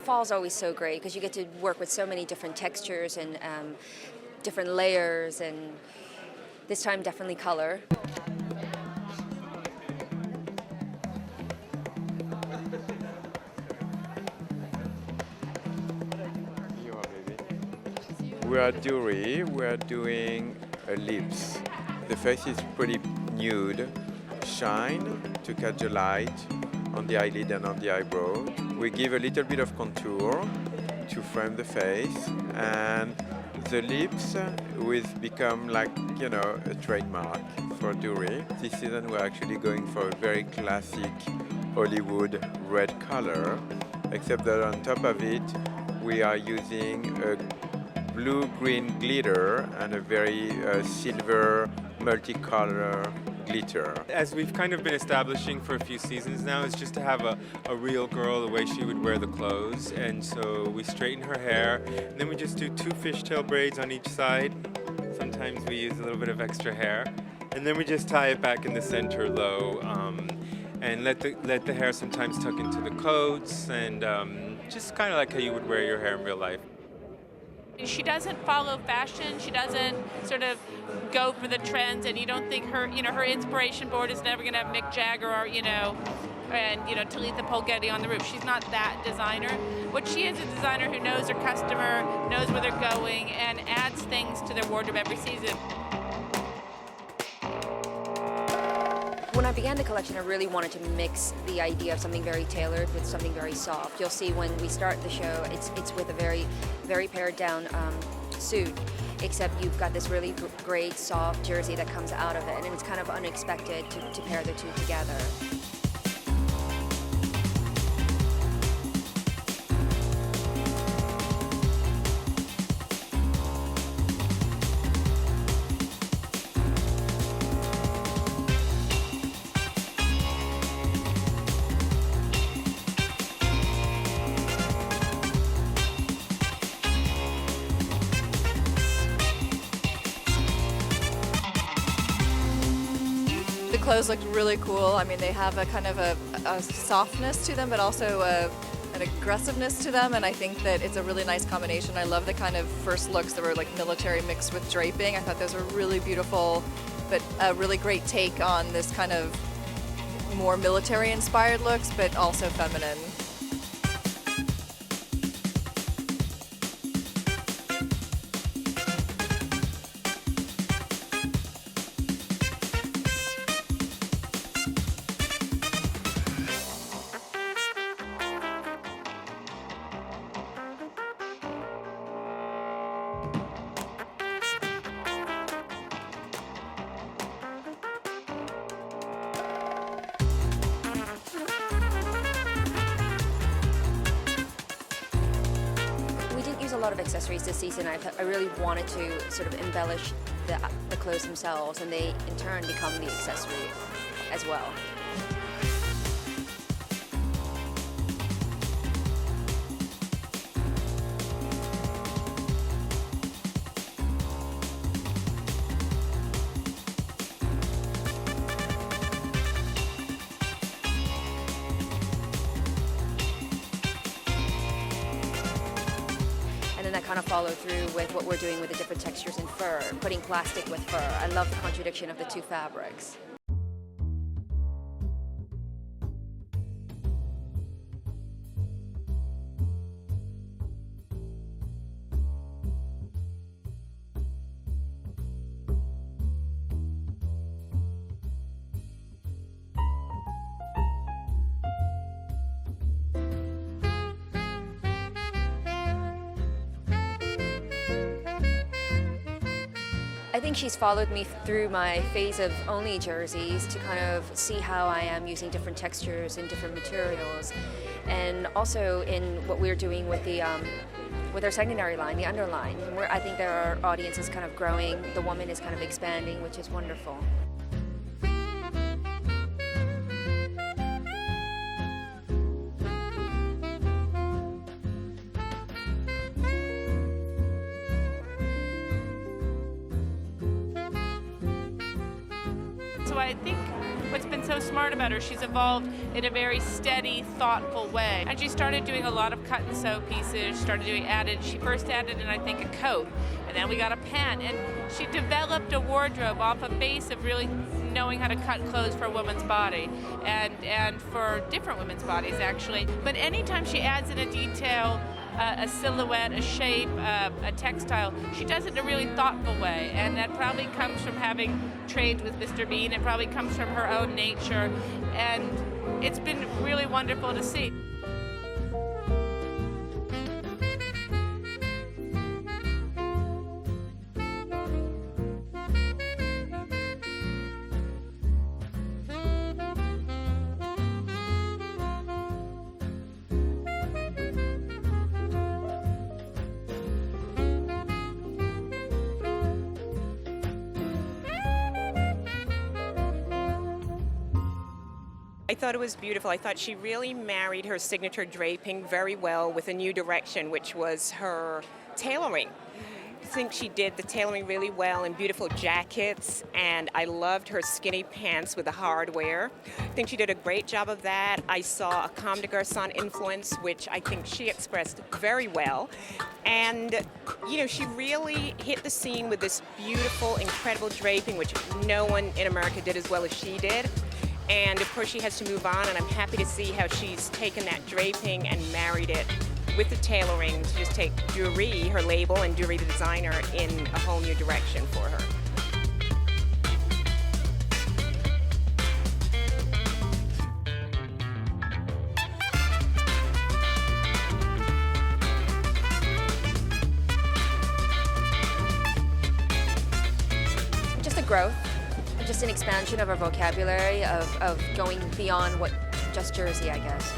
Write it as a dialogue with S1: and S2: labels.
S1: fall's always so great because you get to work with so many different textures and different layers, and this time definitely color.
S2: We are Doori. We are doing lips. The face is pretty nude, shine to catch the light on the eyelid and on the eyebrow. We give a little bit of contour to frame the face, and the lips will become like, you know, a trademark for Doori. This season we're actually going for a very classic Hollywood red color, except that on top of it we are using a blue-green glitter and a very silver multicolor glitter.
S3: As we've kind of been establishing for a few seasons now, it's just to have a real girl the way she would wear the clothes. And so we straighten her hair, and then we just do 2 fishtail braids on each side. Sometimes we use a little bit of extra hair. And then we just tie it back in the center low, and let the hair sometimes tuck into the coats, and just kind of like how you would wear your hair in real life.
S4: She doesn't follow fashion. She doesn't sort of go for the trends, and you don't think her, her inspiration board is never going to have Mick Jagger or, and Talitha Polgetti on the roof. She's not that designer. What she is a designer who knows her customer, knows where they're going, and adds things to their wardrobe every season.
S1: When I began the collection, I really wanted to mix the idea of something very tailored with something very soft. You'll see when we start the show, it's with a very, very pared down suit, except you've got this really great soft jersey that comes out of it, and it's kind of unexpected to pair the two together.
S5: The clothes looked really cool. I mean, they have a kind of a softness to them, but also an aggressiveness to them, and I think that it's a really nice combination. I love the kind of first looks that were like military mixed with draping. I thought those were really beautiful, but a really great take on this kind of more military-inspired looks, but also feminine.
S1: A lot of accessories this season. I really wanted to sort of embellish the clothes themselves, and they in turn become the accessory as well. And that kind of follow through with what we're doing with the different textures in fur, putting plastic with fur. I love the contradiction of the two fabrics. I think she's followed me through my phase of only jerseys to kind of see how I am using different textures and different materials, and also in what we're doing with the with our secondary line, the underline, where I think our audience is kind of growing, the woman is kind of expanding, which is wonderful.
S4: So I think what's been so so smart about her. She's evolved in a very steady, thoughtful way. And she started doing a lot of cut and sew pieces, she first added in, I think, a coat, and then we got a pant, and she developed a wardrobe off a base of really knowing how to cut clothes for a woman's body, and for different women's bodies, actually. But anytime she adds in a detail, a silhouette, a shape, a textile, she does it in a really thoughtful way, and that probably comes from having trades with Mr. Bean. It probably comes from her own nature, and it's been really wonderful to see.
S6: I thought it was beautiful. I thought she really married her signature draping very well with a new direction, which was her tailoring. I think she did the tailoring really well in beautiful jackets, and I loved her skinny pants with the hardware. I think she did a great job of that. I saw a Comme des Garçons influence, which I think she expressed very well. And, you know, she really hit the scene with this beautiful, incredible draping, which no one in America did as well as she did. And of course she has to move on, and I'm happy to see how she's taken that draping and married it with the tailoring to just take Doo.Ri, her label, and Doo.Ri, the designer, in a whole new direction for her.
S1: Just a growth. Just an expansion of our vocabulary, of going beyond what just jersey, I guess.